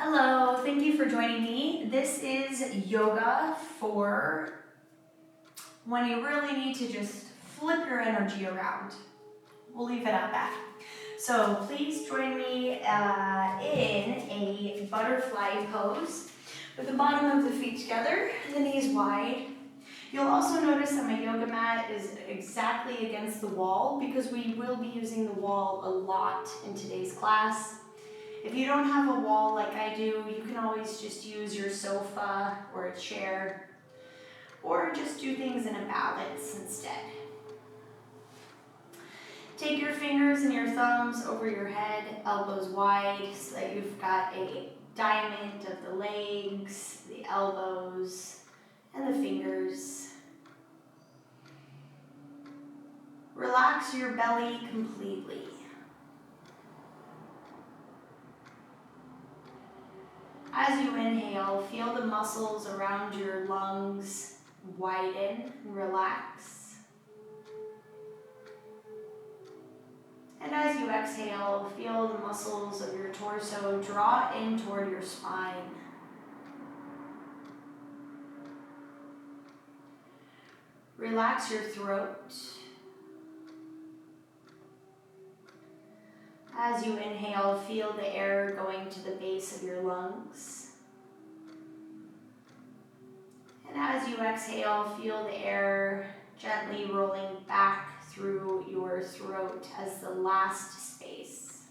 Hello, thank you for joining me. This is yoga for when you really need to just flip your energy around. We'll leave it at that. So please join me in a butterfly pose with the bottom of the feet together, the knees wide. You'll also notice that my yoga mat is exactly against the wall because we will be using the wall a lot in today's class. If you don't have a wall like I do, you can always just use your sofa or a chair, or just do things in a balance instead. Take your fingers and your thumbs over your head, elbows wide, so that you've got a diamond of the legs, the elbows, and the fingers. Relax your belly completely. As you inhale, feel the muscles around your lungs widen and relax. And as you exhale, feel the muscles of your torso draw in toward your spine. Relax your throat. As you inhale, feel the air going to the base of your lungs. And as you exhale, feel the air gently rolling back through your throat as the last space.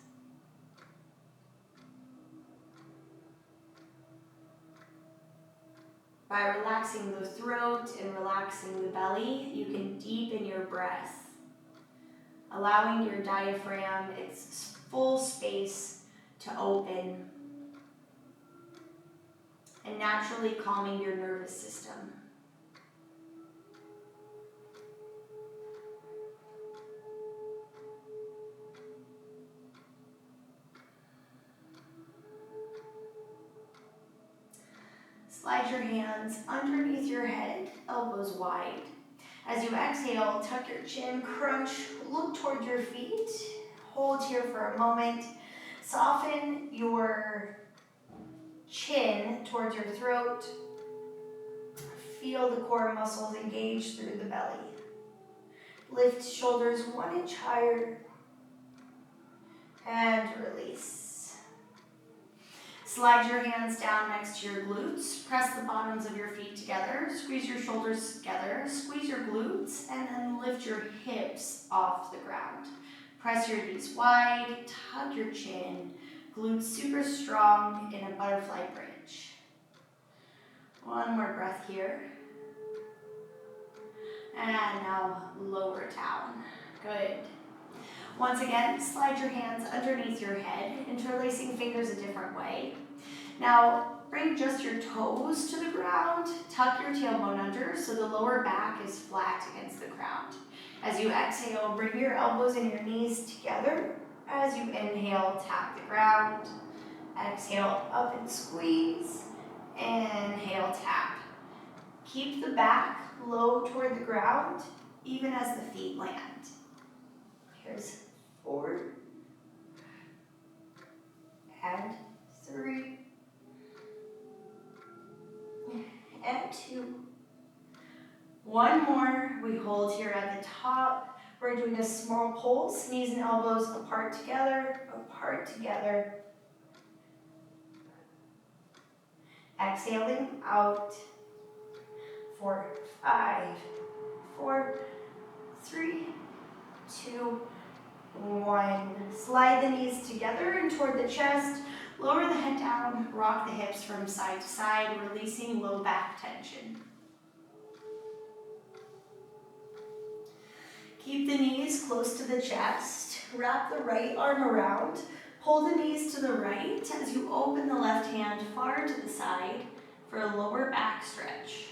By relaxing the throat and relaxing the belly, you can deepen your breath, allowing your diaphragm its full space to open and naturally calming your nervous system. Slide your hands underneath your head, elbows wide. As you exhale, tuck your chin, crunch, look toward your feet. Hold here for a moment. Soften your chin towards your throat. Feel the core muscles engage through the belly. Lift shoulders 1 inch higher and release. Slide your hands down next to your glutes. Press the bottoms of your feet together. Squeeze your shoulders together. Squeeze your glutes and then lift your hips off the ground. Press your knees wide, tuck your chin, glutes super strong in a butterfly bridge. One more breath here. And now lower down. Good. Once again, slide your hands underneath your head, interlacing fingers a different way. Now, bring just your toes to the ground. Tuck your tailbone under so the lower back is flat against the ground. As you exhale, bring your elbows and your knees together. As you inhale, tap the ground. Exhale, up and squeeze. Inhale, tap. Keep the back low toward the ground, even as the feet land. Here's 4 and 3 and 2. One more. We hold here at the top. We're doing a small pulse, knees and elbows apart together, apart together. Exhaling out. 4, 5, 4, 3, 2, 1. Slide the knees together and toward the chest. Lower the head down, rock the hips from side to side, releasing low back tension. Keep the knees close to the chest. Wrap the right arm around. Pull the knees to the right as you open the left hand far to the side for a lower back stretch.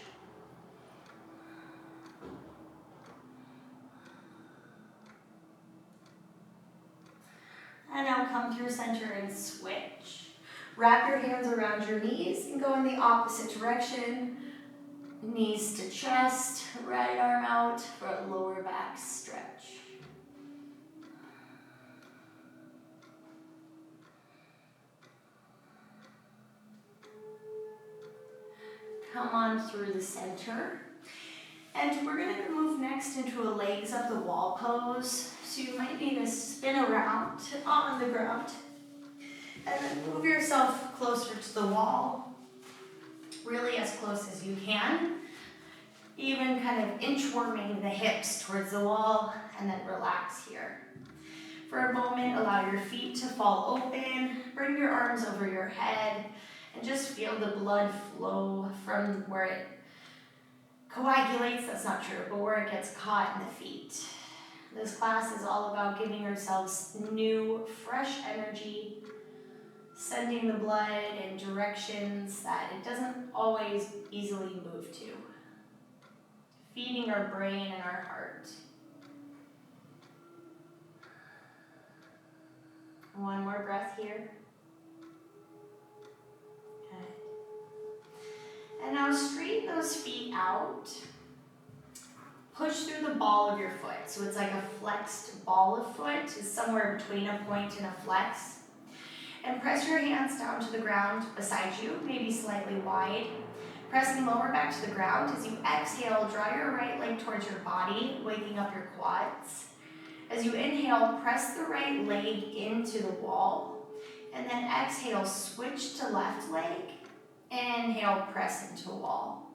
And now come through center and switch. Wrap your hands around your knees and go in the opposite direction. Knees to chest, right arm out for a lower back stretch. Come on through the center. And we're gonna move next into a legs up the wall pose. So you might need to spin around on the ground. And then move yourself closer to the wall. Really as close as you can. Even kind of inchworming the hips towards the wall, and then relax here. For a moment, allow your feet to fall open. Bring your arms over your head, and just feel the blood flow from where it coagulates, that's not true, but where it gets caught in the feet. This class is all about giving ourselves new, fresh energy, sending the blood in directions that it doesn't always easily move to. Feeding our brain and our heart. One more breath here. And now straighten those feet out. Push through the ball of your foot. So it's like a flexed ball of foot. It's somewhere between a point and a flex. And press your hands down to the ground beside you, maybe slightly wide. Pressing lower back to the ground. As you exhale, draw your right leg towards your body, waking up your quads. As you inhale, press the right leg into the wall. And then exhale, switch to left leg. Inhale, press into wall.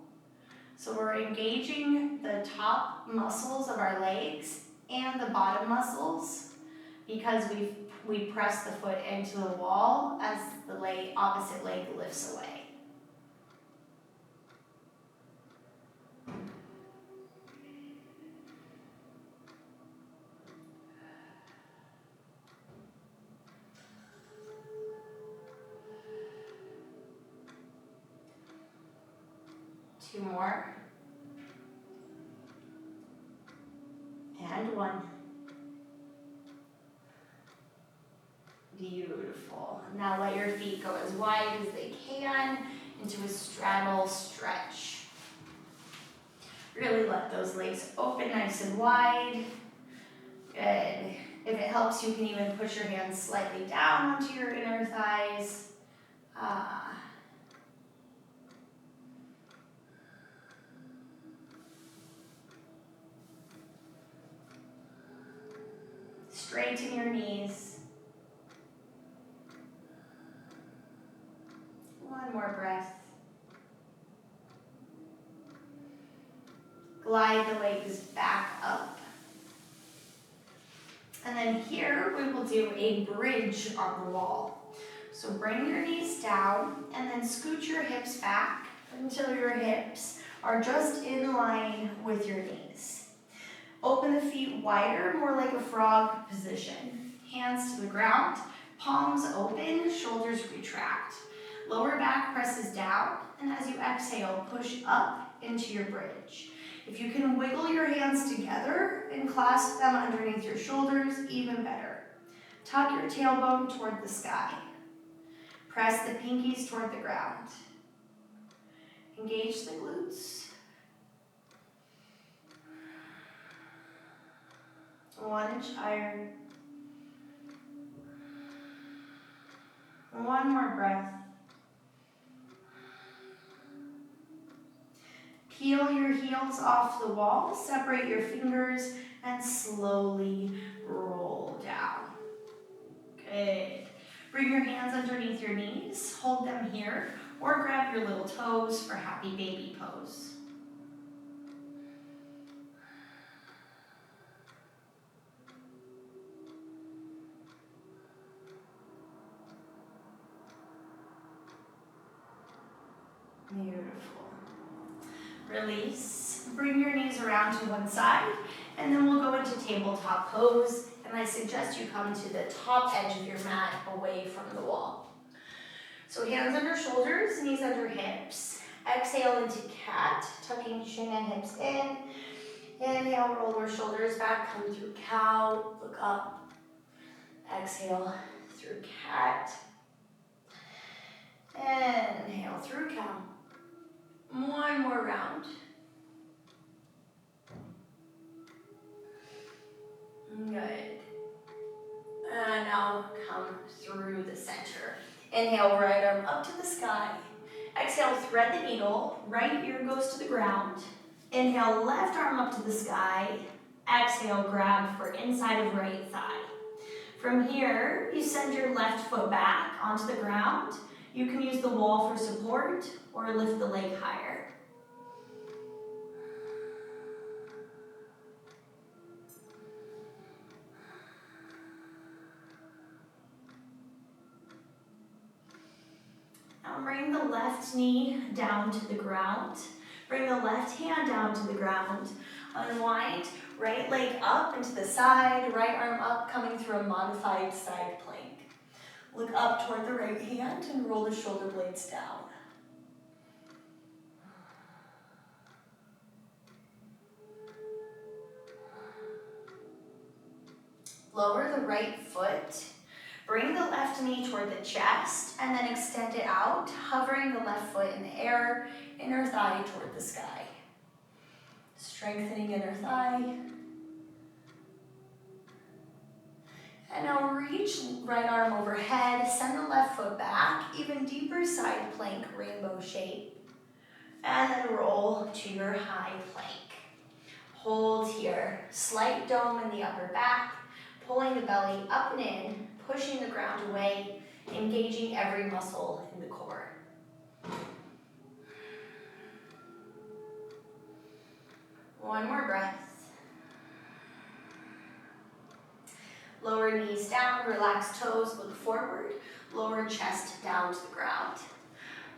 So we're engaging the top muscles of our legs and the bottom muscles because we press the foot into the wall as the opposite leg lifts away. Two more. And one. Beautiful. Now let your feet go as wide as they can into a straddle stretch. Really let those legs open nice and wide. Good. If it helps, you can even push your hands slightly down onto your inner thighs. Straighten your knees. One more breath. Glide the legs back up. And then here we will do a bridge on the wall. So bring your knees down and then scoot your hips back until your hips are just in line with your knees. Open the feet wider, more like a frog position. Hands to the ground, palms open, shoulders retract. Lower back presses down, and as you exhale, push up into your bridge. If you can wiggle your hands together and clasp them underneath your shoulders, even better. Tuck your tailbone toward the sky. Press the pinkies toward the ground. Engage the glutes. One inch higher. One more breath. Peel your heels off the wall, separate your fingers, and slowly roll down. Good. Bring your hands underneath your knees, hold them here, or grab your little toes for happy baby pose. Beautiful. Release. Bring your knees around to one side, and then we'll go into tabletop pose. And I suggest you come to the top edge of your mat away from the wall. So hands under shoulders, knees under hips. Exhale into cat, tucking chin and hips in. Inhale, roll your shoulders back, come through cow, look up. Exhale through cat. Inhale through cow. One more round. Good. And now come through the center. Inhale, right arm up to the sky. Exhale, thread the needle. Right ear goes to the ground. Inhale, left arm up to the sky. Exhale, grab for inside of right thigh. From here, you send your left foot back onto the ground. You can use the wall for support or lift the leg higher. Now bring the left knee down to the ground. Bring the left hand down to the ground. Unwind, right leg up and to the side, right arm up, coming through a modified side plank. Look up toward the right hand and roll the shoulder blades down. Lower the right foot. Bring the left knee toward the chest and then extend it out, hovering the left foot in the air, inner thigh toward the sky. Strengthening inner thigh. And now reach right arm overhead, send the left foot back, even deeper side plank, rainbow shape. And then roll to your high plank. Hold here, slight dome in the upper back, pulling the belly up and in, pushing the ground away, engaging every muscle in the core. One more breath. Lower knees down, relax toes, look forward, lower chest down to the ground.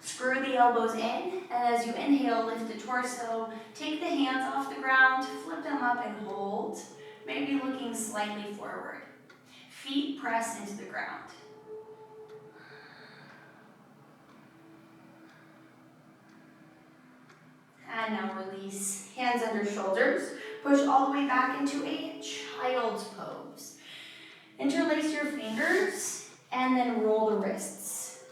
Screw the elbows in, and as you inhale, lift the torso, take the hands off the ground, flip them up and hold, maybe looking slightly forward. Feet press into the ground. And now release, hands under shoulders, push all the way back into a child's pose. Interlace your fingers, and then roll the wrists.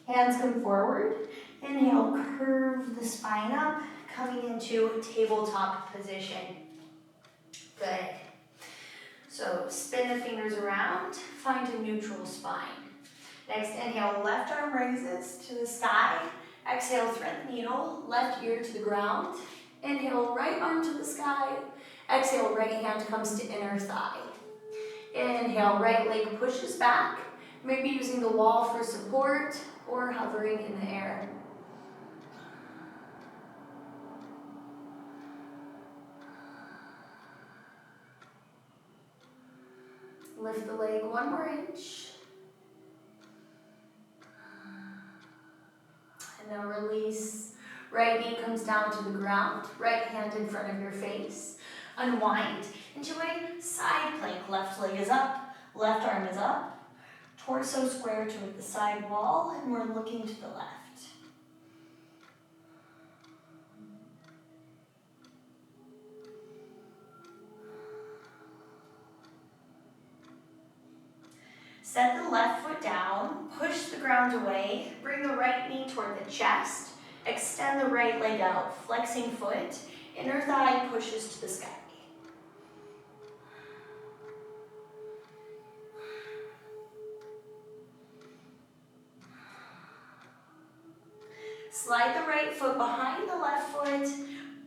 Hands come forward. Inhale, curve the spine up, coming into tabletop position. Good. So spin the fingers around, find a neutral spine. Next, inhale, left arm raises to the sky. Exhale, thread the needle, left ear to the ground. Inhale, right arm to the sky. Exhale, right hand comes to inner thigh. Inhale, right leg pushes back, maybe using the wall for support or hovering in the air. Lift the leg one more inch. And now release. Right knee comes down to the ground. Right hand in front of your face. Unwind into a side plank. Left leg is up. Left arm is up. Torso square toward the side wall. And we're looking to the left. Set the left foot down, push the ground away, bring the right knee toward the chest, extend the right leg out, flexing foot, inner thigh pushes to the sky. Slide the right foot behind the left foot,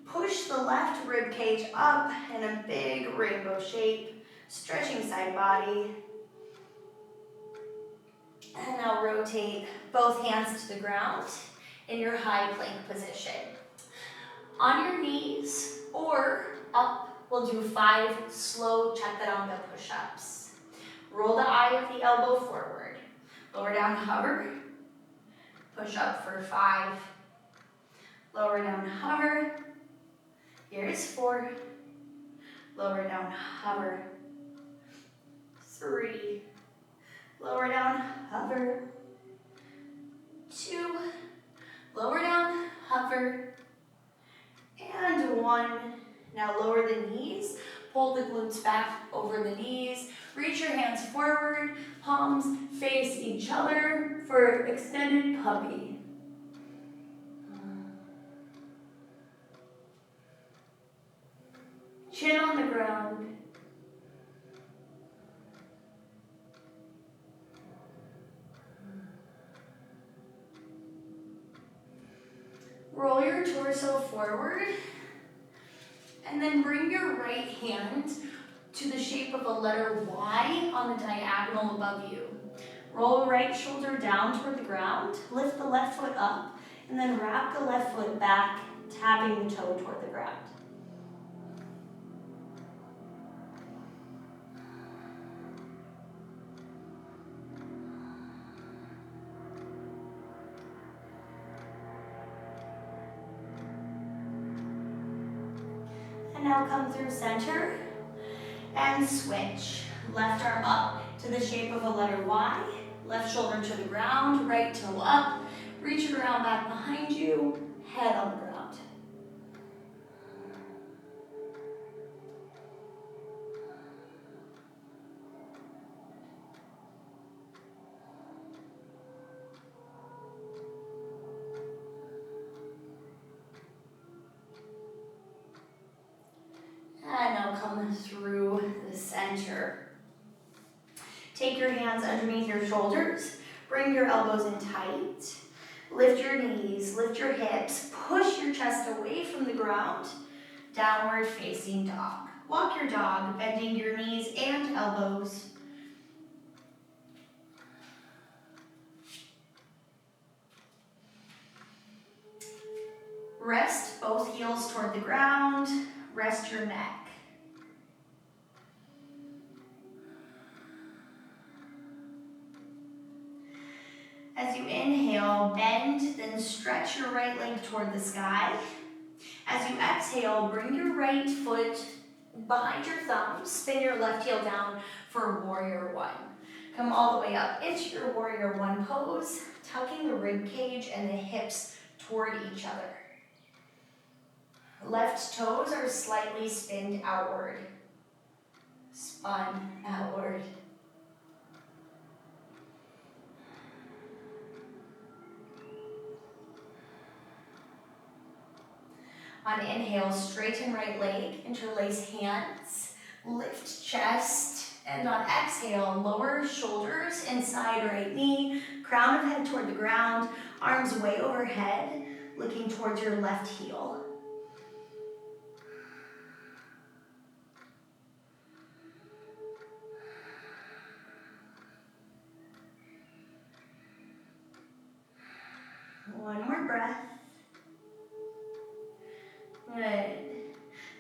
push the left rib cage up in a big rainbow shape, stretching side body. And now rotate both hands to the ground in your high plank position. On your knees or up, we'll do 5 slow chaturanga push-ups. Roll the eye of the elbow forward. Lower down, hover. Push up for 5. Lower down, hover. Here is 4. Lower down, hover. 3. Lower down, hover. 2. Lower down, hover. And 1. Now lower the knees. Pull the glutes back over the knees. Reach your hands forward. Palms face each other for extended puppy. Chin on the ground. Roll your torso forward, and then bring your right hand to the shape of a letter Y on the diagonal above you. Roll right shoulder down toward the ground, lift the left foot up, and then wrap the left foot back, tapping the toe toward the ground. And now come through center and switch. Left arm up to the shape of a letter Y, left shoulder to the ground, right toe up, reach it around back behind you, head on the ground. And now come through the center. Take your hands underneath your shoulders, bring your elbows in tight, lift your knees, lift your hips, push your chest away from the ground, downward facing dog. Walk your dog, bending your knees and elbows. Rest both heels toward the ground, rest your neck. As you inhale, bend, then stretch your right leg toward the sky. As you exhale, bring your right foot behind your thumb, spin your left heel down for warrior one. Come all the way up into your warrior one pose, tucking the rib cage and the hips toward each other. Left toes are slightly spinned outward, spun outward. On inhale, straighten right leg, interlace hands, lift chest, and on exhale, lower shoulders inside right knee, crown of head toward the ground, arms way overhead, looking towards your left heel. One more breath. Good.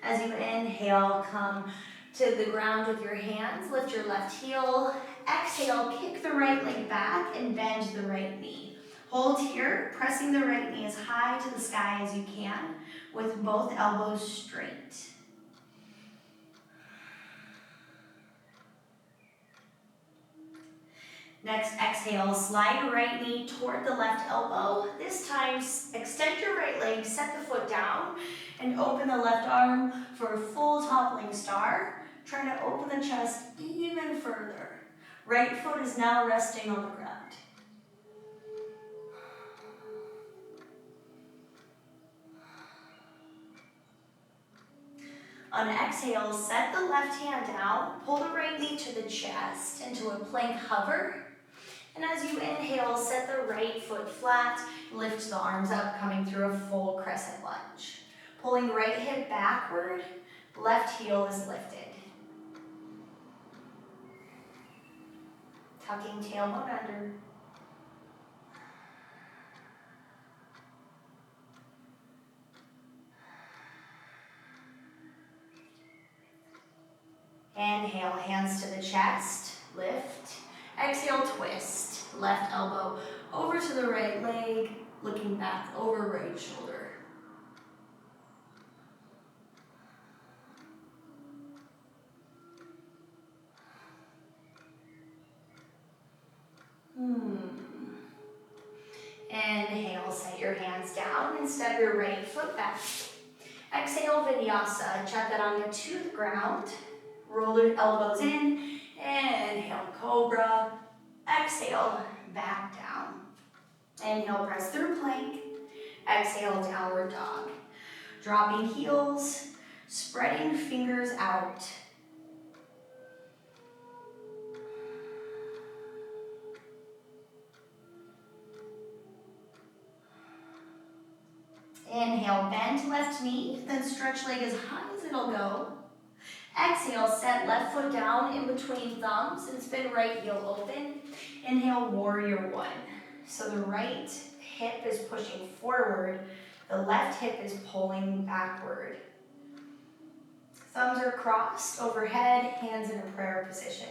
As you inhale, come to the ground with your hands, lift your left heel. Exhale, kick the right leg back and bend the right knee. Hold here, pressing the right knee as high to the sky as you can, with both elbows straight. Next, exhale, slide your right knee toward the left elbow. This time, extend your right leg, set the foot down, and open the left arm for a full toppling star. Trying to open the chest even further. Right foot is now resting on the ground. On exhale, set the left hand down, pull the right knee to the chest into a plank hover. And as you inhale, set the right foot flat, lift the arms up, coming through a full crescent lunge. Pulling right hip backward, left heel is lifted. Tucking tailbone under. Inhale, hands to the chest, lift. Exhale, twist. Left elbow over to the right leg, looking back over right shoulder. Inhale, set your hands down and step your right foot back. Exhale, vinyasa. Chaturanga to the ground. Roll your elbows in. Inhale, cobra. Exhale, back down. Inhale, press through plank. Exhale, downward dog. Dropping heels, spreading fingers out. bend left knee, then stretch leg as high as it'll go. Exhale, set left foot down in between thumbs and spin right heel open. Inhale, warrior one. So the right hip is pushing forward, the left hip is pulling backward. Thumbs are crossed overhead, hands in a prayer position.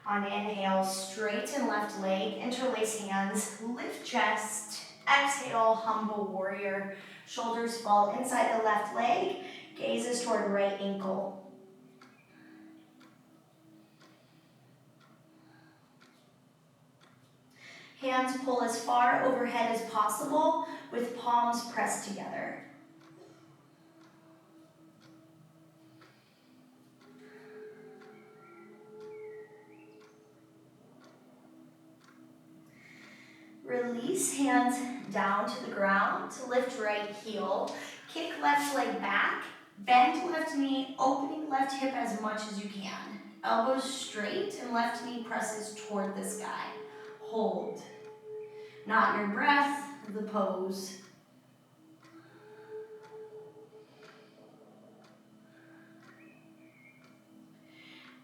On inhale, straighten left leg, interlace hands, lift chest. Exhale, humble warrior. Shoulders fall inside the left leg, gazes toward right ankle. Hands pull as far overhead as possible with palms pressed together. Release hands down to the ground to lift right heel. Kick left leg back, bend left knee, opening left hip as much as you can. Elbows straight and left knee presses toward the sky. Hold. Not your breath, the pose.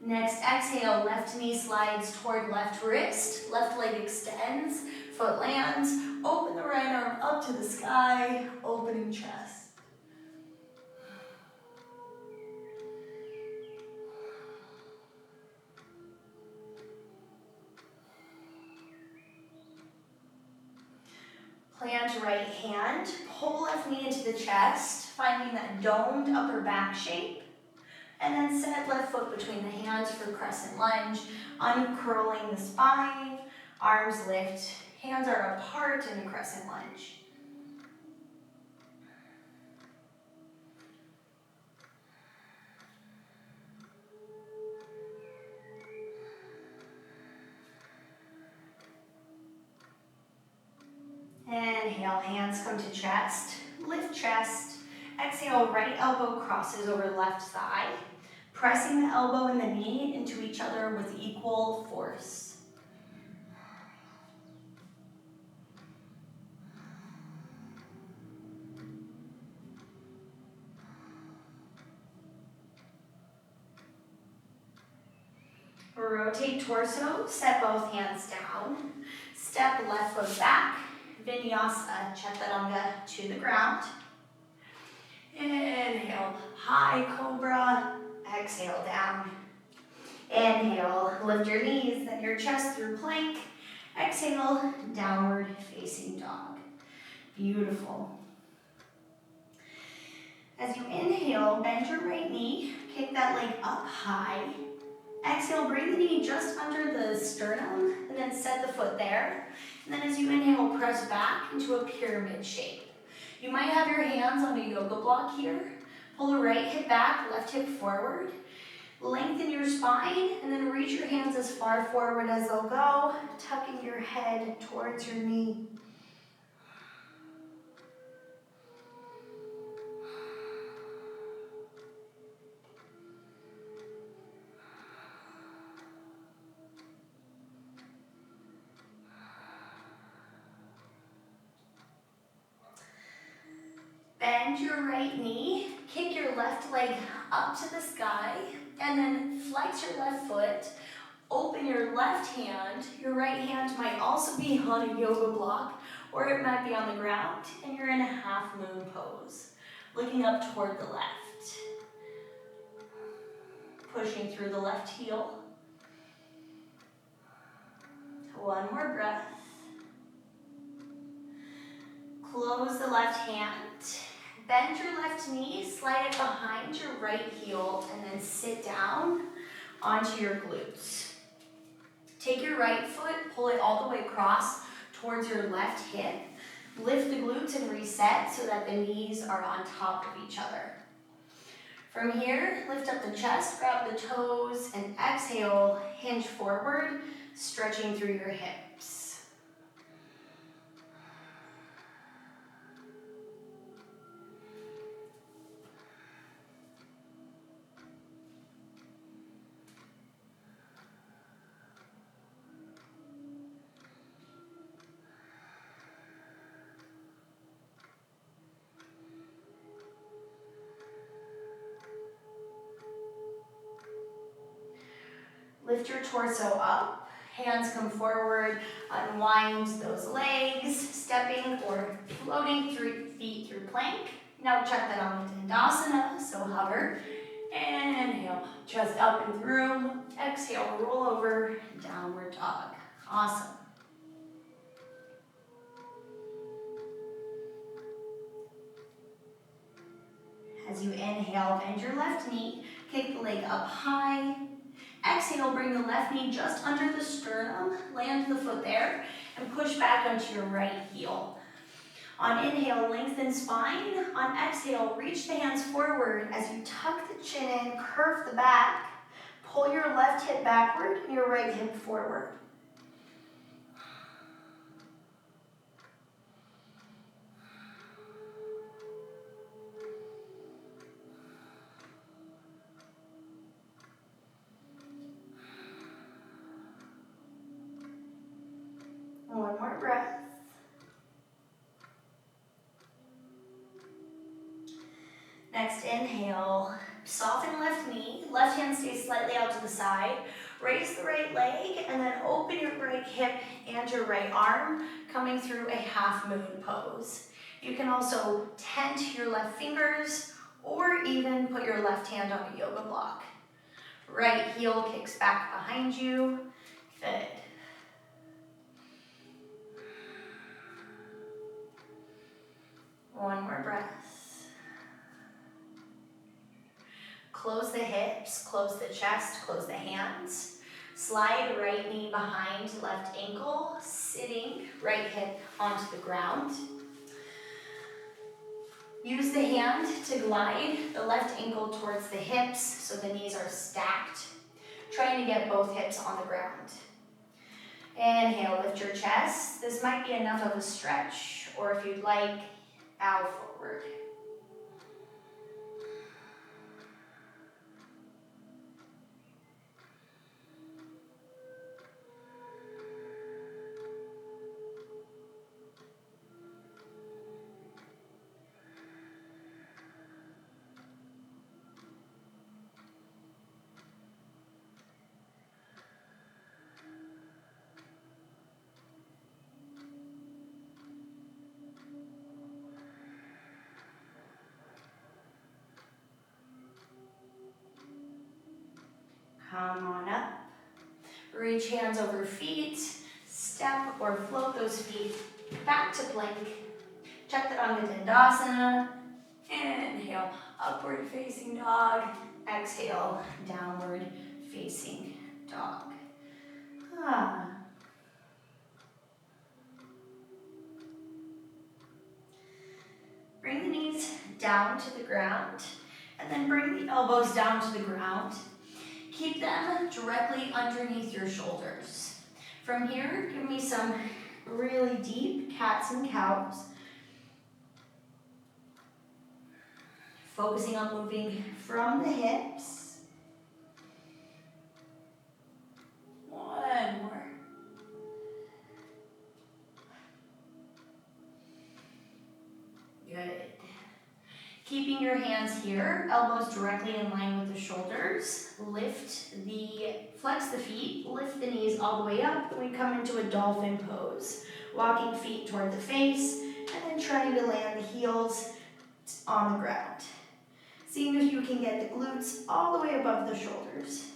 Next, exhale, left knee slides toward left wrist, left leg extends, foot lands, open the right arm up to the sky, opening chest. Plant right hand, pull left knee into the chest, finding that domed upper back shape. And then set left foot between the hands for crescent lunge, uncurling the spine, arms lift, hands are apart in a crescent lunge. Inhale, hands come to chest, lift chest. Exhale, right elbow crosses over left thigh, pressing the elbow and the knee into each other with equal force. Rotate torso, set both hands down. Step left foot back, vinyasa, chaturanga to the ground. Inhale, high cobra, exhale down. Inhale, lift your knees, then your chest through plank. Exhale, downward facing dog. Beautiful. As you inhale, bend your right knee, kick that leg up high. Exhale, bring the knee just under the sternum, and then set the foot there. And then as you inhale, press back into a pyramid shape. You might have your hands on a yoga block here. Pull the right hip back, left hip forward. Lengthen your spine, and then reach your hands as far forward as they'll go, tucking your head towards your knee. Bend your right knee, kick your left leg up to the sky, and then flex your left foot. Open your left hand. Your right hand might also be on a yoga block, or it might be on the ground, and you're in a half moon pose, looking up toward the left. Pushing through the left heel. One more breath. Close the left hand. Bend your left knee, slide it behind your right heel, and then sit down onto your glutes. Take your right foot, pull it all the way across towards your left hip. Lift the glutes and reset so that the knees are on top of each other. From here, lift up the chest, grab the toes, and exhale, hinge forward, stretching through your hips. Lift your torso up, hands come forward, unwind those legs, stepping or floating through feet through plank. Now check that on the Dandasana, so hover. Inhale, chest up and through. Exhale, roll over, downward dog. Awesome. As you inhale, bend your left knee, kick the leg up high. Exhale, bring the left knee just under the sternum, land the foot there, and push back onto your right heel. On inhale, lengthen spine. On exhale, reach the hands forward as you tuck the chin in, curve the back, pull your left hip backward and your right hip forward. One more breath. Next inhale, soften left knee, left hand stays slightly out to the side, raise the right leg, and then open your right hip and your right arm, coming through a half moon pose. You can also tent your left fingers, or even put your left hand on a yoga block. Right heel kicks back behind you. Good. One more breath. Close the hips, close the chest, close the hands. Slide right knee behind left ankle, sitting right hip onto the ground. Use the hand to glide the left ankle towards the hips so the knees are stacked, trying to get both hips on the ground. Inhale, lift your chest. This might be enough of a stretch, or if you'd like, bow forward. Come on up. Reach hands over feet. Step or float those feet back to plank. Check that on the Dandasana. Inhale, upward facing dog. Exhale, downward facing dog. Bring the knees down to the ground, and then bring the elbows down to the ground. Keep them directly underneath your shoulders. From here, give me some really deep cats and cows. Focusing on moving from the hips. One more. Good. Keeping your hands here, elbows directly in line with the shoulders. Flex the feet, lift the knees all the way up, and we come into a dolphin pose. Walking feet toward the face, and then trying to land the heels on the ground. Seeing if you can get the glutes all the way above the shoulders.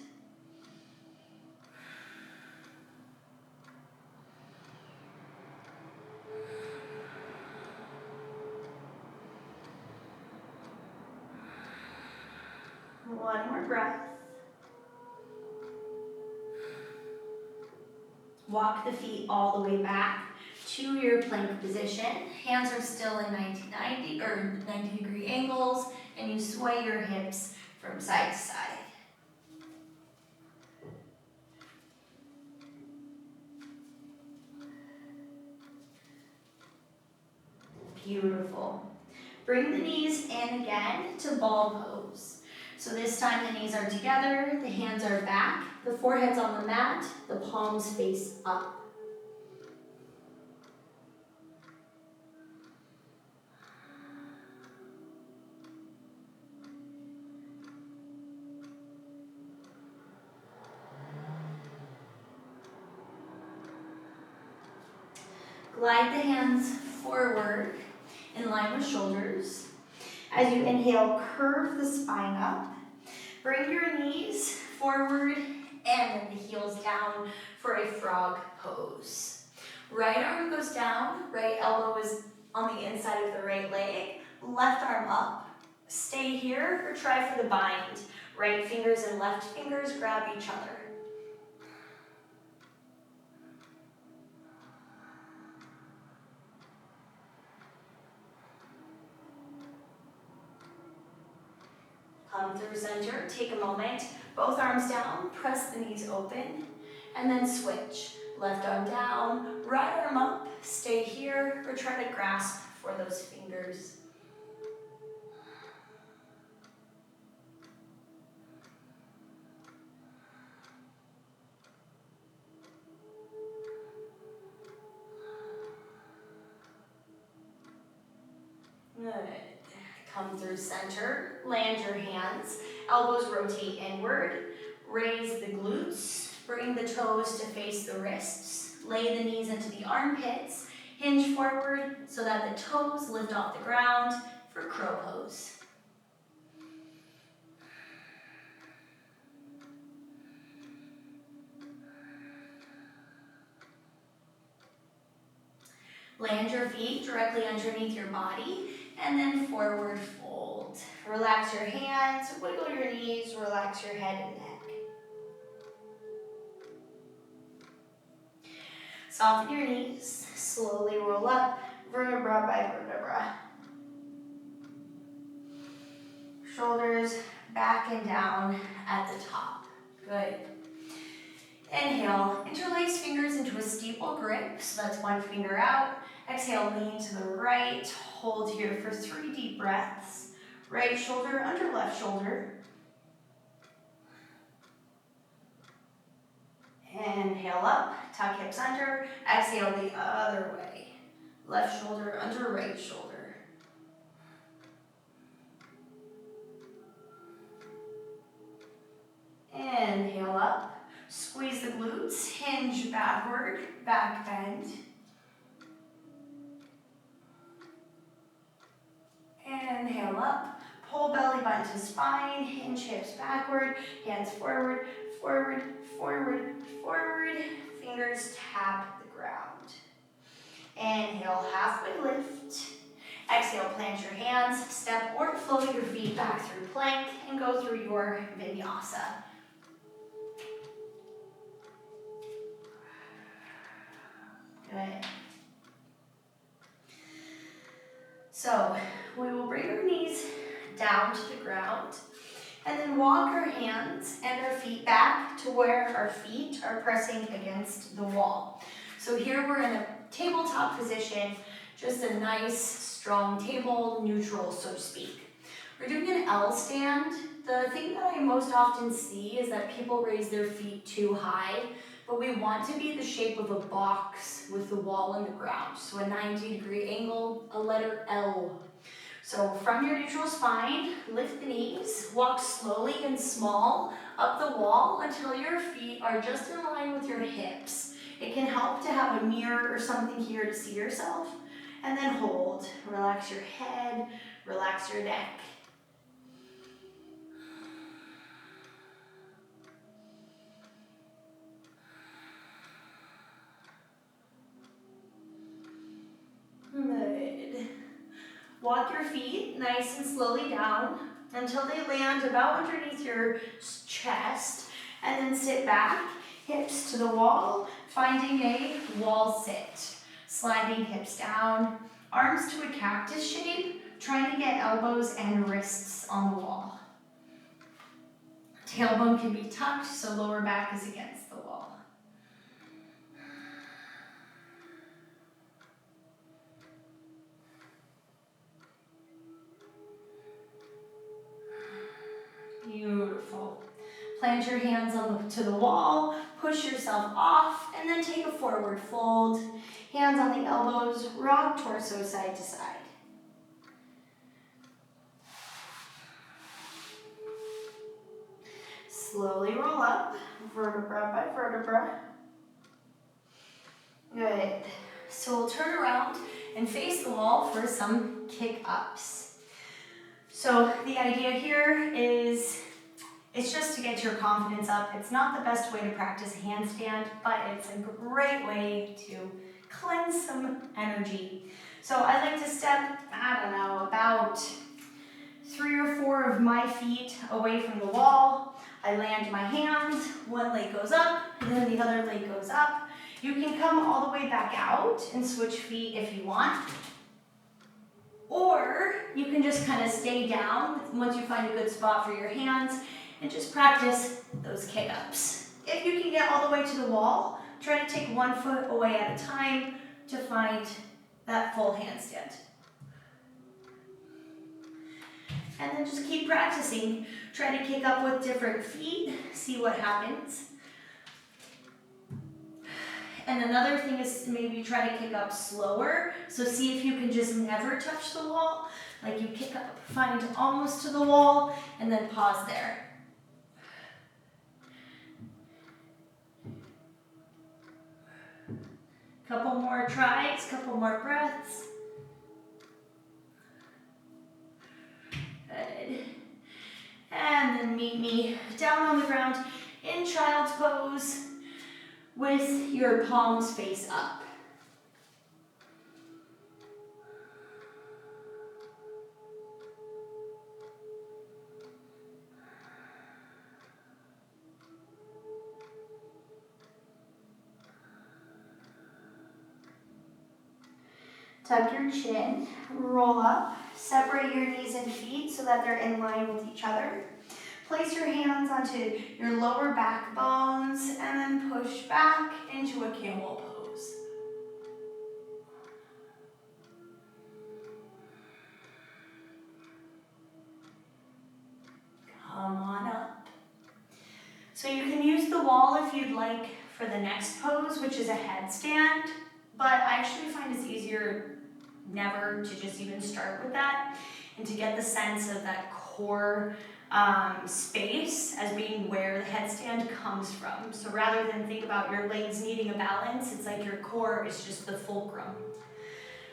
One more breath. Walk the feet all the way back to your plank position. Hands are still in 90-degree angles, and you sway your hips from side to side. Beautiful. Bring the knees in again to ball pose. So this time the knees are together, the hands are back, the forehead's on the mat, the palms face up. Glide the hands forward in line with shoulders. As you inhale, curve the spine up. Bring your knees forward and then the heels down for a frog pose. Right arm goes down, right elbow is on the inside of the right leg, left arm up. Stay here or try for the bind. Right fingers and left fingers grab each other. Come through center, take a moment, both arms down, press the knees open, and then switch. Left arm down, right arm up, stay here, or try to grasp for those fingers. Good. Come through center, land your hands, elbows rotate inward, raise the glutes, bring the toes to face the wrists, lay the knees into the armpits, hinge forward so that the toes lift off the ground for crow pose. Land your feet directly underneath your body and then forward fold. Relax your hands, wiggle your knees, relax your head and neck. Soften your knees, slowly roll up, vertebra by vertebra. Shoulders back and down at the top. Good. Inhale, interlace fingers into a steeple grip, so that's one finger out. Exhale, lean to the right, hold here for 3 deep breaths. Right shoulder under left shoulder. Inhale up, tuck hips under, exhale the other way. Left shoulder under right shoulder. Inhale up, squeeze the glutes, hinge backward, back bend. Inhale up, pull belly button to spine, hinge hips backward, hands forward, forward, forward, forward, fingers tap the ground. Inhale, halfway lift. Exhale, plant your hands, step or flow your feet back through plank and go through your vinyasa. Good. So we will bring our knees down to the ground and then walk our hands and our feet back to where our feet are pressing against the wall. So here we're in a tabletop position, just a nice, strong table, neutral, so to speak. We're doing an L stand. The thing that I most often see is that people raise their feet too high, but we want to be the shape of a box with the wall and the ground. So a 90-degree angle, a letter L. So from your neutral spine, lift the knees, walk slowly and small up the wall until your feet are just in line with your hips. It can help to have a mirror or something here to see yourself. And then hold. Relax your head, relax your neck. Good. Walk your feet nice and slowly down until they land about underneath your chest, and then sit back, hips to the wall, finding a wall sit. Sliding hips down, arms to a cactus shape, trying to get elbows and wrists on the wall. Tailbone can be tucked so lower back is against the wall. Beautiful. Plant your hands to the wall, push yourself off, and then take a forward fold. Hands on the elbows, rock torso side to side. Slowly roll up, vertebra by vertebra. Good. So we'll turn around and face the wall for some kick-ups. So the idea here is, it's just to get your confidence up. It's not the best way to practice a handstand, but it's a great way to cleanse some energy. So I like to step, I don't know, about 3 or 4 of my feet away from the wall. I land my hands, one leg goes up, and then the other leg goes up. You can come all the way back out and switch feet if you want. Or you can just kind of stay down once you find a good spot for your hands and just practice those kick-ups. If you can get all the way to the wall, try to take 1 foot away at a time to find that full handstand. And then just keep practicing. Try to kick up with different feet, see what happens. And another thing is maybe try to kick up slower. So see if you can just never touch the wall. Like you kick up, find almost to the wall, and then pause there. Couple more tries, couple more breaths. Good. And then meet me down on the ground in child's pose with your palms face up. Tuck your chin, roll up, separate your knees and feet so that they're in line with each other. Place your hands onto your lower back bones and then push back into a camel pose. Come on up. So you can use the wall if you'd like for the next pose, which is a headstand, but I actually find it's easier never to just even start with that and to get the sense of that core space as being where the headstand comes from. So rather than think about your legs needing a balance, it's like your core is just the fulcrum.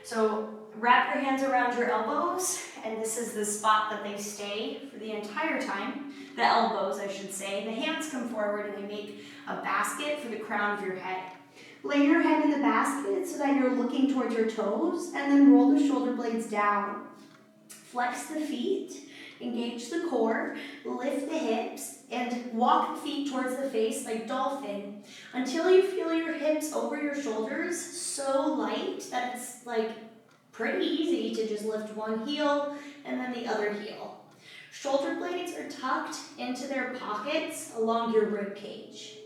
So wrap your hands around your elbows, and this is the spot that they stay for the entire time. The elbows, I should say. The hands come forward and they make a basket for the crown of your head. Lay your head in the basket so that you're looking towards your toes, and then roll the shoulder blades down. Flex the feet, engage the core, lift the hips, and walk the feet towards the face like dolphin until you feel your hips over your shoulders so light that it's like pretty easy to just lift one heel and then the other heel. Shoulder blades are tucked into their pockets along your rib cage.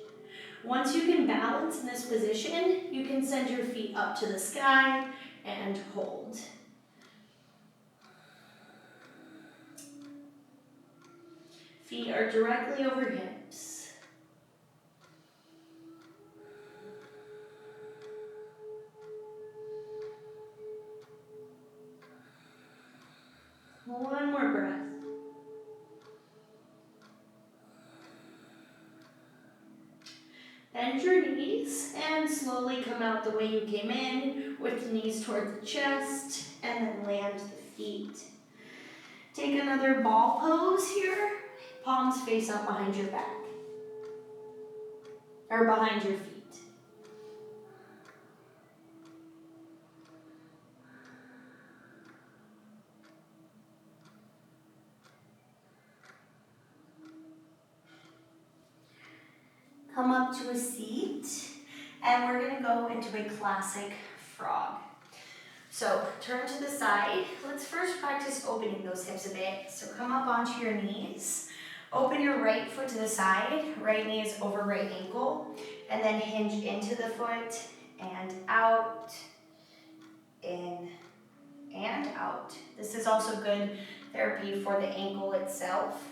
Once you can balance in this position, you can send your feet up to the sky and hold. Feet are directly over hips. One more breath. Bend your knees and slowly come out the way you came in with the knees toward the chest and then land the feet. Take another ball pose here. Palms face up behind your back or behind your feet. Come up to a seat, and we're gonna go into a classic frog. So turn to the side. Let's first practice opening those hips a bit. So come up onto your knees. Open your right foot to the side. Right knee is over right ankle. And then hinge into the foot and out, in, and out. This is also good therapy for the ankle itself.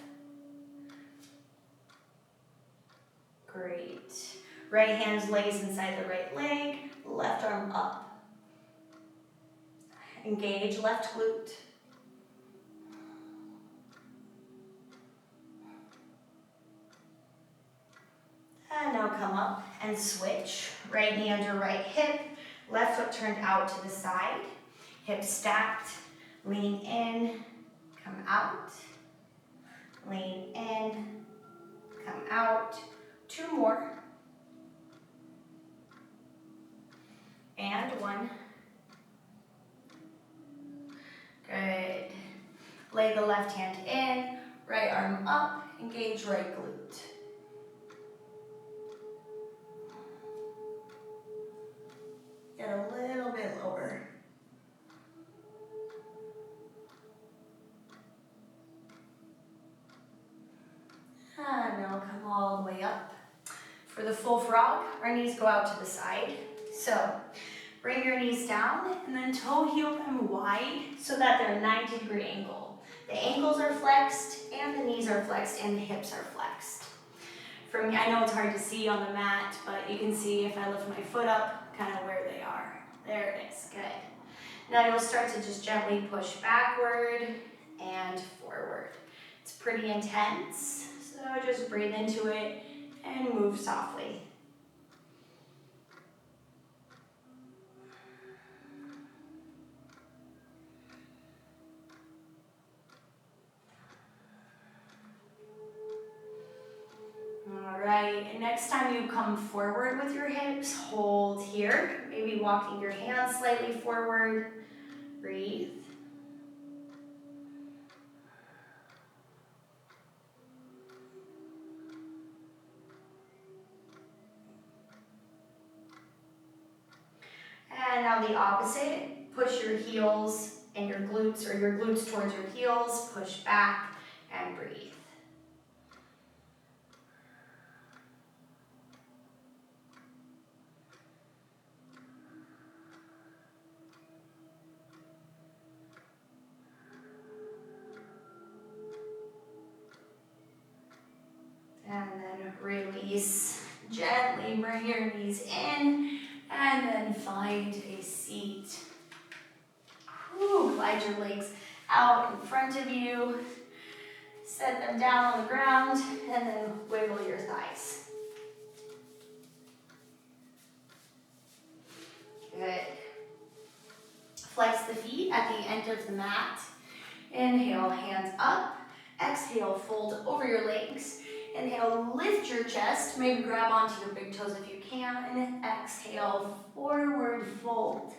Great. Right hand lays inside the right leg, left arm up. Engage left glute. And now come up and switch. Right knee under right hip, Left foot turned out to the side, hips stacked, lean in, come out, lean in, come out. 2 more. And 1. Good. Lay the left hand in, right arm up, engage right glute. Get a little bit lower. And now come all the way up. For the full frog, our knees go out to the side. So bring your knees down and then toe heel them wide so that they're a 90-degree angle. The ankles are flexed and the knees are flexed and the hips are flexed. For me, I know it's hard to see on the mat, but you can see if I lift my foot up, kind of where they are. There it is, good. Now you'll start to just gently push backward and forward. It's pretty intense, so just breathe into it and move softly. All right, and next time you come forward with your hips, hold here. Maybe walking your hands slightly forward. Breathe. And now the opposite, push your heels and your glutes, or your glutes towards your heels, push back and breathe. And then release, gently bring your knees in, and then find a seat. Glide your legs out in front of you. Set them down on the ground, and then wiggle your thighs. Good. Flex the feet at the end of the mat. Inhale, hands up. Exhale, fold over your legs. Inhale, lift your chest. Maybe grab onto your big toes if you can. Exhale, forward fold.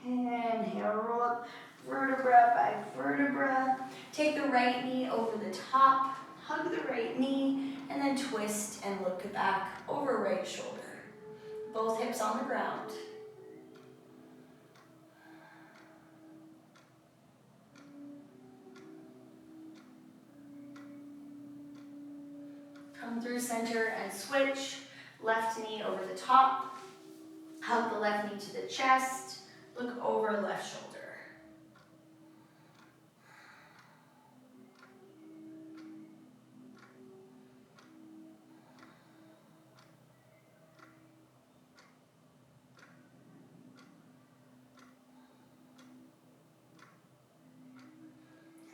Inhale, roll up vertebra by vertebra. Take the right knee over the top, hug the right knee, and then twist and look back over right shoulder. Both hips on the ground. Come through center and switch. Left knee over the top. Hug the left knee to the chest. Look over left shoulder.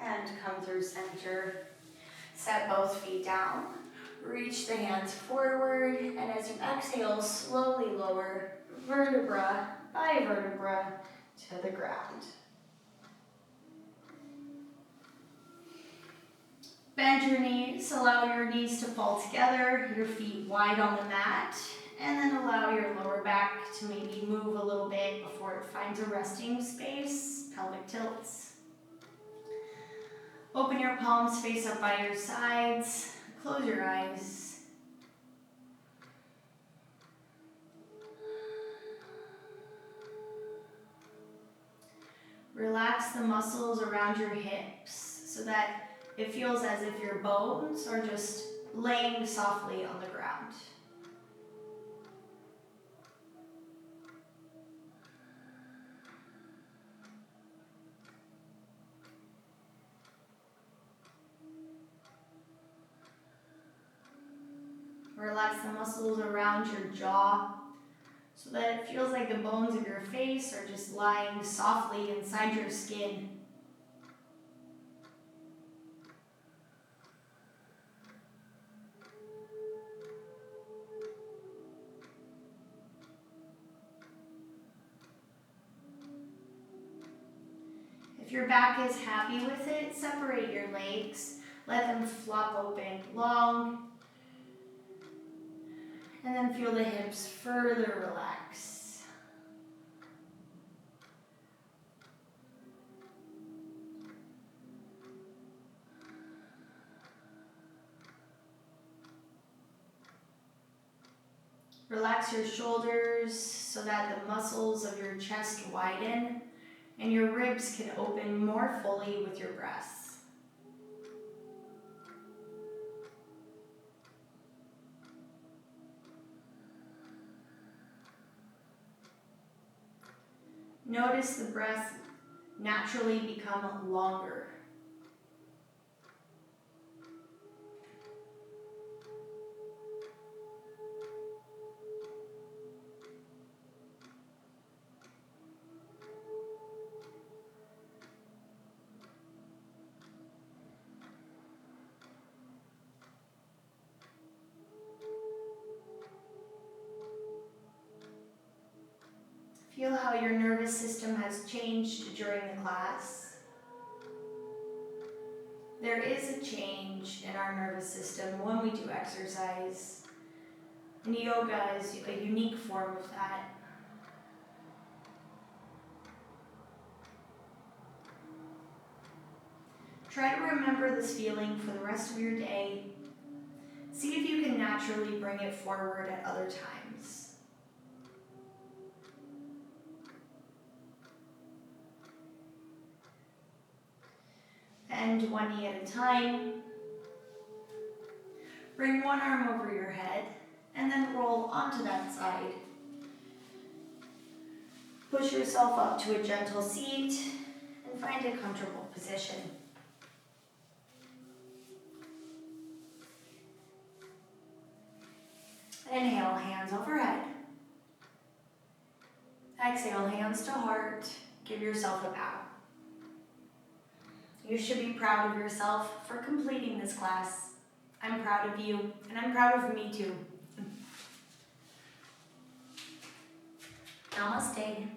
And come through center. Set both feet down. Reach the hands forward, and as you exhale, slowly lower vertebra by vertebra to the ground. Bend your knees, allow your knees to fall together, your feet wide on the mat, and then allow your lower back to maybe move a little bit before it finds a resting space, pelvic tilts. Open your palms, face up by your sides, close your eyes. Relax the muscles around your hips so that it feels as if your bones are just laying softly on the ground. Relax the muscles around your jaw so that it feels like the bones of your face are just lying softly inside your skin. If your back is happy with it, separate your legs. Let them flop open long. And then feel the hips further relax. Relax your shoulders so that the muscles of your chest widen and your ribs can open more fully with your breath. Notice the breath naturally become longer. Feel how your nervous system has changed during the class. There is a change in our nervous system when we do exercise, and yoga is a unique form of that. Try to remember this feeling for the rest of your day. See if you can naturally bring it forward at other times. Bend one knee at a time. Bring one arm over your head and then roll onto that side. Push yourself up to a gentle seat and find a comfortable position. Inhale, hands overhead. Exhale, hands to heart. Give yourself a bow. You should be proud of yourself for completing this class. I'm proud of you, and I'm proud of me too. Namaste.